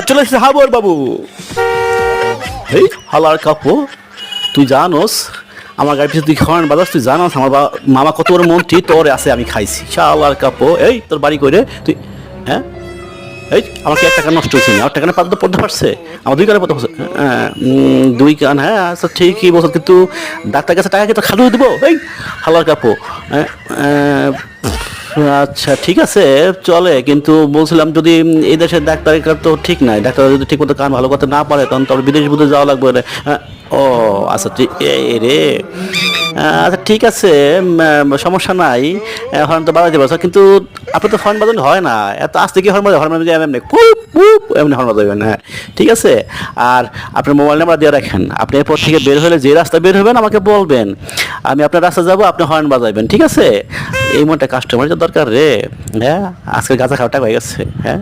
চলে এসেছে হাবর বাবু। এই হালার কাপু, তুই জানোস আমার গাড়ি পিছনে তুই হর্ন বাজাস, তুই জানোস আমার মামা কত বড় মন্ত্রী, তোর আছে আমি খাইছি। শালার কাপু, এই তোর বাড়ি করে তুই, হ্যাঁ এই আমার কি 1 টাকা নষ্ট হয়েছে? আমার টাকা পড়তে পারছে, আমার 2 কানে পড়তে পারছে। হ্যাঁ 2 কান, হ্যাঁ আচ্ছা ঠিকই বলছো, কিন্তু ডাক্তার কাছে টাকা কি তো খালু দেবো? এই হালার কাপু, আচ্ছা ঠিক আছে চলে, কিন্তু বলছিলাম যদি এই দেশের ডাক্তারের তো ঠিক নাই, ডাক্তার যদি ঠিক মতো কান ভালো করতে না পারে তখন তো বিদেশ বুদেশ যাওয়া লাগবে রে। ও আচ্ছা ঠিক এই রে, আচ্ছা ঠিক আছে, সমস্যা নাই, হর্ন তো বাজাতে পারছো, কিন্তু আপনার তো হর্ন বাজানো হয় না, এত আস্তে কি হর্ন বাজাবে? হর্ন বাজাবে এমনি পুপ পুপ এমনি হর্ন বাজাবেন। হ্যাঁ ঠিক আছে, আর আপনার মোবাইল নাম্বার দিয়ে রাখেন, আপনি এরপর থেকে বের হলে যে রাস্তা বের হবেন আমাকে বলবেন, আমি আপনার রাস্তা যাবো, আপনি হর্ন বাজাবেন, ঠিক আছে? এই মনটা কাস্টমারের দরকার রে। হ্যাঁ আজকে গাঁজা খাওয়াটা হয়ে গেছে। হ্যাঁ